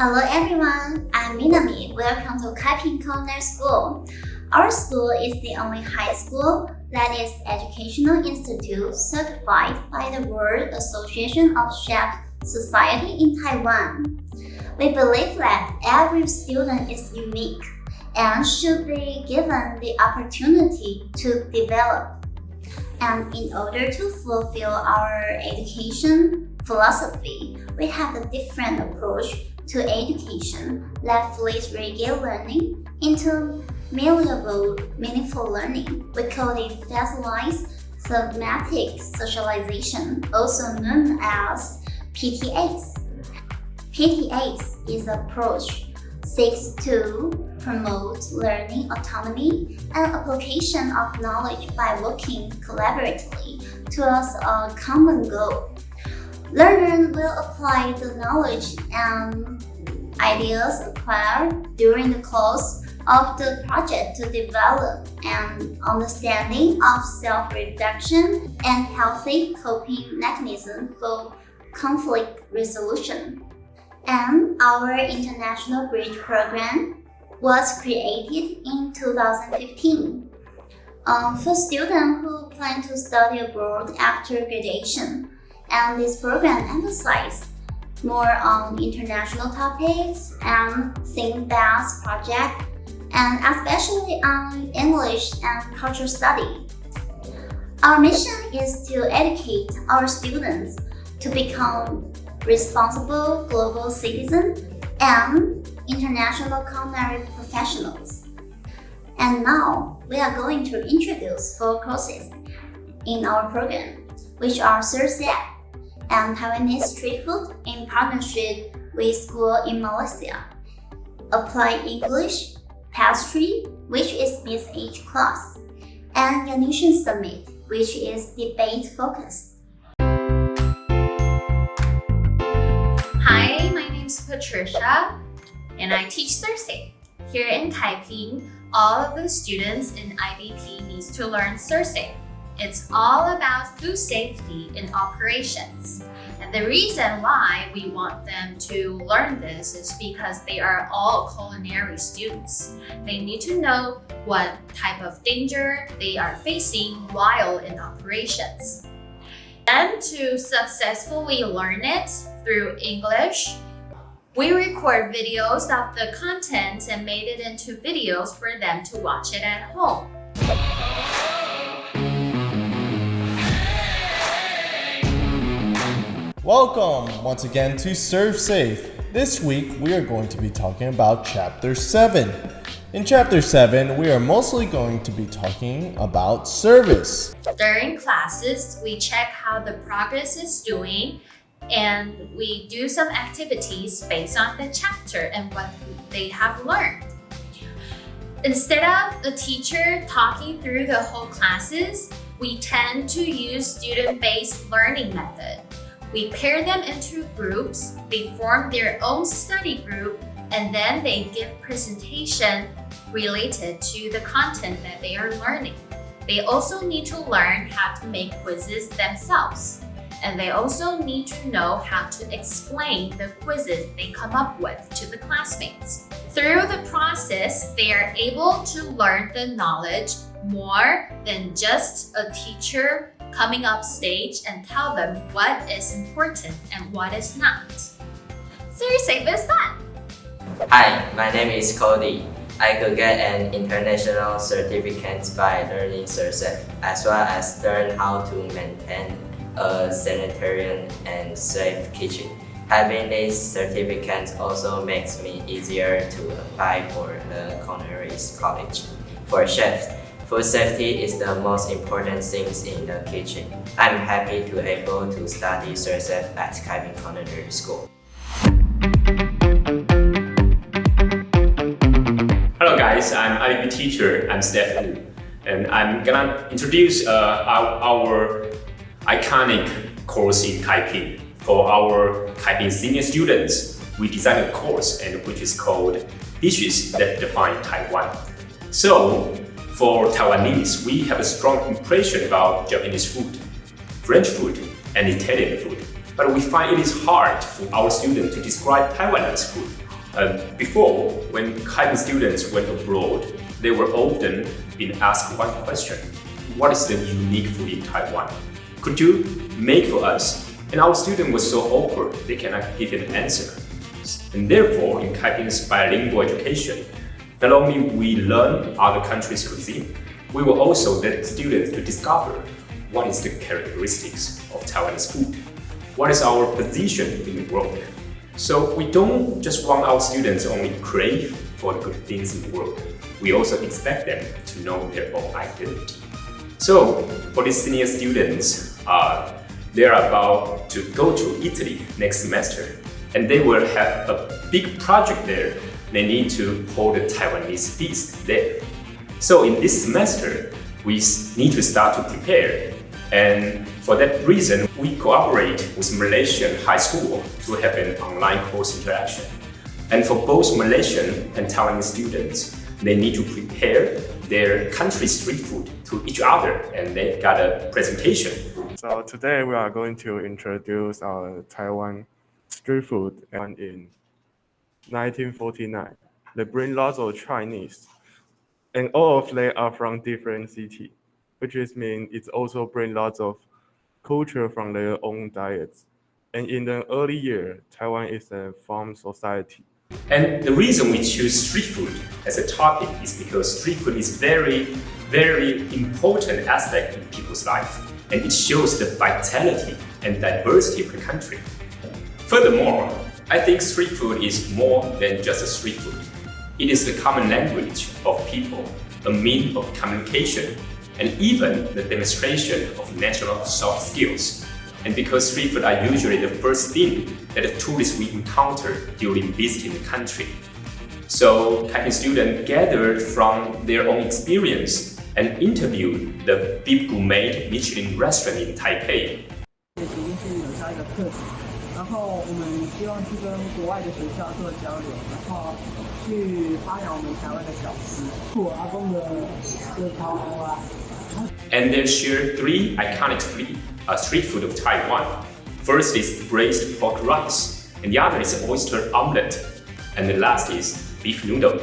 Hello everyone, I'm Minami. Welcome to Taipei Culinary School. Our school is the only high school that is educational institute certified by the World Association of Chef Society in Taiwan. We believe that every student is unique and should be given the opportunity to develop. And in order to fulfill our education philosophy, we have a different approach to education that flips regular learning into malleable, meaningful learning. We call it specialized thematic socialization, also known as PTAs. PTAs is an approach seeks to promote learning autonomy and application of knowledge by working collaboratively towards a common goal. Learners will apply the knowledge and ideas acquired during the course of the project to develop an understanding of self-reflection and healthy coping mechanisms for conflict resolution. And our International Bridge program was created in 2015 for students who plan to study abroad after graduation. And this program emphasizes more on international topics and theme-based projects, and especially on English and cultural study. Our mission is to educate our students to become responsible global citizens and international culinary professionals. And now we are going to introduce 4 courses in our program, which are Thursday and Taiwanese street food in partnership with school in Malaysia, Applied English, Pastry, which is Miss H class, and Nutrition Summit, which is debate focused. Hi, my name is Patricia, and I teach Thursday. Here in Taipei, all of the students in IBP needs to learn Thursday. It's all about food safety in operations. And the reason why we want them to learn this is because they are all culinary students. They need to know what type of danger they are facing while in operations. And to successfully learn it through English, we record videos of the content and made it into videos for them to watch it at home. Welcome once again to Serve Safe. This week we are going to be talking about Chapter 7. In Chapter 7, we are mostly going to be talking about service. During classes, we check how the progress is doing and we do some activities based on the chapter and what they have learned. Instead of the teacher talking through the whole classes, we tend to use student-based learning method. We pair them into groups, they form their own study group, and then they give presentation related to the content that they are learning. They also need to learn how to make quizzes themselves. And they also need to know how to explain the quizzes they come up with to the classmates. Through the process, they are able to learn the knowledge more than just a teacher coming up stage and tell them what is important and what is not. Seriously, it's fun! Hi, my name is Cody. I could get an international certificate by learning Surset, as well as learn how to maintain a sanitary and safe kitchen. Having this certificate also makes me easier to apply for the culinary college. For chefs, food safety is the most important thing in the kitchen. I'm happy to be able to study Surset at Taipei Culinary School. Hello guys, I'm IBP teacher, I'm Stephen, and I'm gonna introduce our iconic course in Taipei. For our Taipei senior students, we designed a course which is called Dishes That Define Taiwan. So, for Taiwanese, we have a strong impression about Japanese food, French food, and Italian food. But we find it is hard for our students to describe Taiwanese food. Before, when Taiwan students went abroad, they were often being asked one question: what is the unique food in Taiwan? Could you make for us? And our student was so awkward, they cannot give an answer. And therefore, in Taipei's bilingual education, not only we learn other countries' cuisine, we will also let students to discover what is the characteristics of Taiwanese food, what is our position in the world. So we don't just want our students only crave for the good things in the world, we also expect them to know their own identity. So for these senior students, they are about to go to Italy next semester, and they will have a big project there. They need to hold a Taiwanese feast there. So in this semester, we need to start to prepare. And for that reason, we cooperate with Malaysian high school to have an online course interaction. And for both Malaysian and Taiwanese students, they need to prepare their country street food to each other, and they got a presentation. So today we are going to introduce our Taiwan street food. And in 1949, they bring lots of Chinese, and all of them are from different cities, which means it also bring lots of culture from their own diets. And in the early year, Taiwan is a farm society. And the reason we choose street food as a topic is because street food is very, very important aspect in people's life, and it shows the vitality and diversity of the country. Furthermore, I think street food is more than just a street food. It is the common language of people, a means of communication, and even the demonstration of national soft skills. And because street food are usually the first thing that the tourists we encounter during visiting the country. So Taipei students gathered from their own experience and interviewed the Bib Gourmet Michelin restaurant in Taipei. 然后我们希望去跟国外的学校做交流，然后去发扬我们台湾的小吃。我阿公的桃红啊。And they share three iconic street food of Taiwan. First is braised pork rice, and the other is oyster omelette, and the last is beef noodle.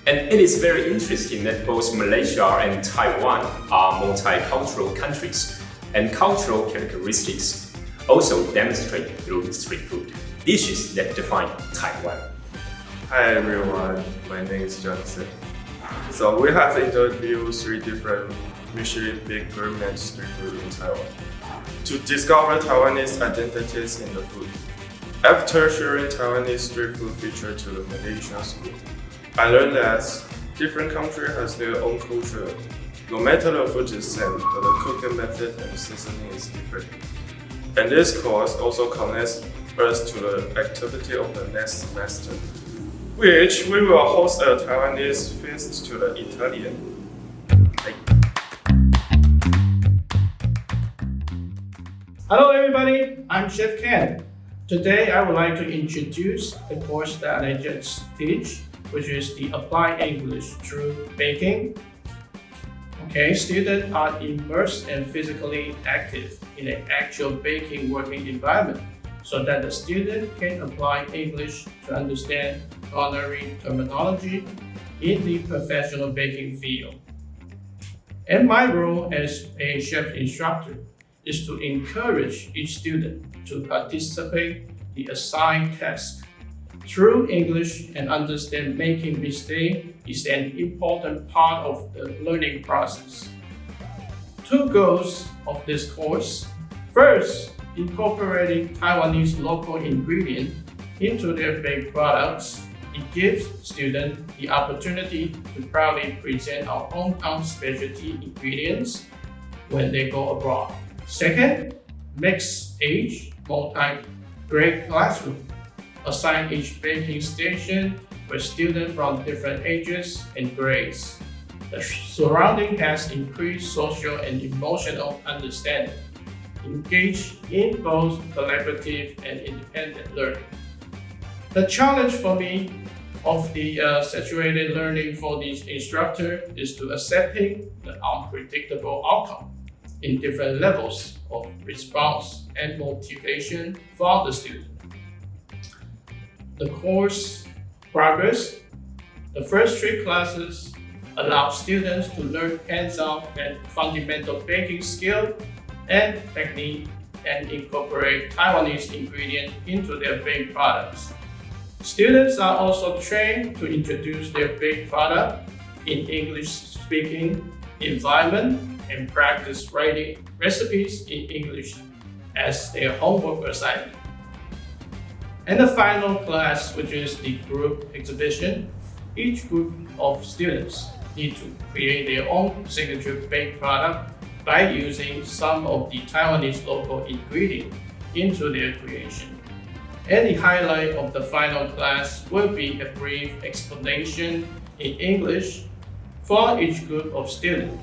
And it is very interesting that both Malaysia and Taiwan are multicultural countries, and cultural characteristics also demonstrate through street food, dishes that define Taiwan. Hi everyone, my name is Johnson. So we have interviewed 3 different Michelin Big Gourmet street food in Taiwan to discover Taiwanese identities in the food. After sharing Taiwanese street food feature to the Malaysian school, I learned that different countries has their own culture. No matter the food is same, but the cooking method and seasoning is different. And this course also connects us to the activity of the next semester, which we will host a Taiwanese feast to the Italian. Hello everybody, I'm Chef Ken. Today I would like to introduce the course that I just teach, which is the Applied English through Baking. Okay, students are immersed and physically active in an actual baking working environment so that the student can apply English to understand culinary terminology in the professional baking field. And my role as a chef instructor is to encourage each student to participate in the assigned task through English and understand making mistakes is an important part of the learning process. 2 goals of this course. First, incorporating Taiwanese local ingredients into their baked products. It gives students the opportunity to proudly present our hometown specialty ingredients when they go abroad. Second, mixed-age multi-grade classroom. Assign each baking station with students from different ages and grades. The surrounding has increased social and emotional understanding. Engage in both collaborative and independent learning. The challenge for me of the saturated learning for these instructors is to accepting the unpredictable outcome in different levels of response and motivation for the student. The course progress. The first 3 classes allow students to learn hands-on and fundamental baking skill and technique and incorporate Taiwanese ingredients into their baked products. Students are also trained to introduce their baked product in English-speaking environment and practice writing recipes in English as their homework assignment. And the final class, which is the group exhibition, each group of students need to create their own signature baked product by using some of the Taiwanese local ingredients into their creation. And the highlight of the final class will be a brief explanation in English for each group of students.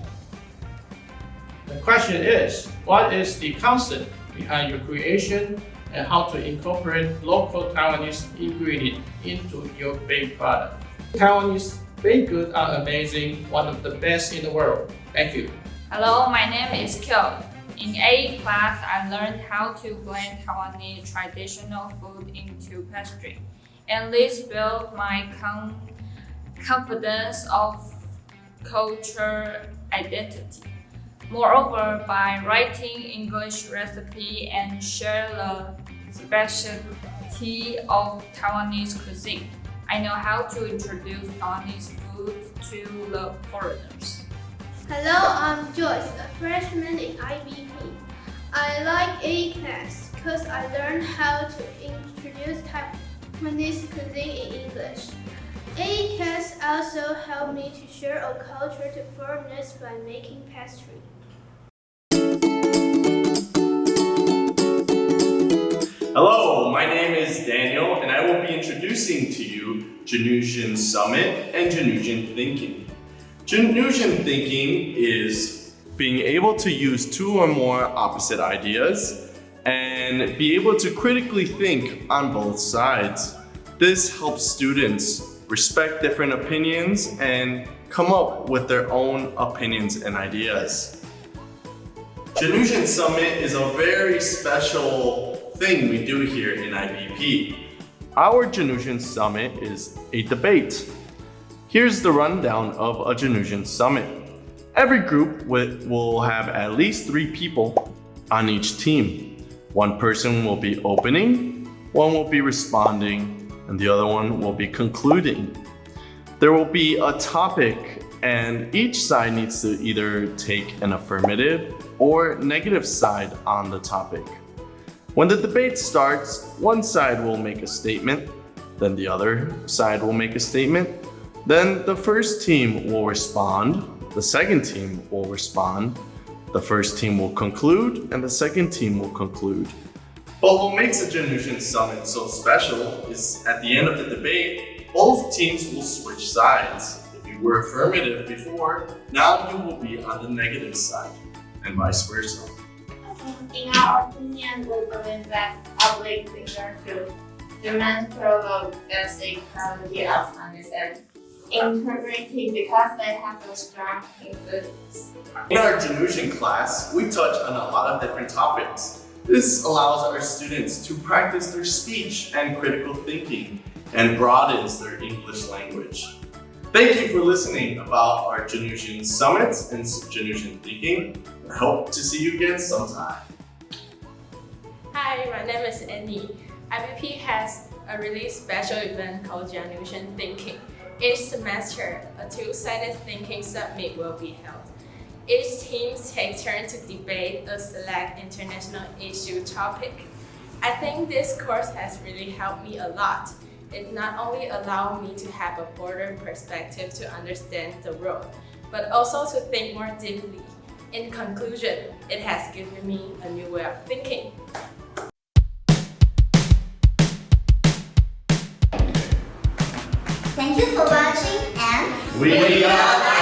The question is, what is the concept behind your creation and how to incorporate local Taiwanese ingredients into your baked product? Taiwanese baked goods are amazing, one of the best in the world. Thank you. Hello, my name is Kyo. In A class, I learned how to blend Taiwanese traditional food into pastry, and this built my confidence of culture identity. Moreover, by writing English recipe and share the specialty of Taiwanese cuisine, I know how to introduce Taiwanese food to the foreigners. Hello, I'm Joyce, a freshman in IBP. I like A class because I learned how to introduce Taiwanese cuisine in English. A class also helped me to share a culture to foreigners by making pastry. Hello, my name is Daniel, and I will be introducing to you Janusian Summit and Janusian Thinking. Janusian Thinking is being able to use 2 or more opposite ideas and be able to critically think on both sides. This helps students respect different opinions and come up with their own opinions and ideas. Janusian Summit is a very special thing we do here in IBP. Our Janusian Summit is a debate. Here's the rundown of a Janusian Summit. Every group will have at least 3 people on each team. One person will be opening, one will be responding, and the other one will be concluding. There will be a topic, and each side needs to either take an affirmative or negative side on the topic. When the debate starts, one side will make a statement, then the other side will make a statement, then the first team will respond, the second team will respond, the first team will conclude, and the second team will conclude. But what makes a Janusian Summit so special is at the end of the debate, both teams will switch sides. If you were affirmative before, now you will be on the negative side, and vice versa. In our opinion, we believe that public figures should demand prologue as a quality of understanding. Integrity because they have a strong influence. In our Janusian class, we touch on a lot of different topics. This allows our students to practice their speech and critical thinking and broadens their English language. Thank you for listening about our Janusian Summits and Janusian Thinking. I hope to see you again sometime. Hi, my name is Annie. IBP has a really special event called Janusian Thinking. Each semester, a 2-sided thinking summit will be held. Each team takes turns to debate a select international issue topic. I think this course has really helped me a lot. It not only allowed me to have a broader perspective to understand the world, but also to think more deeply. In conclusion, it has given me a new way of thinking. Thank you for watching and We are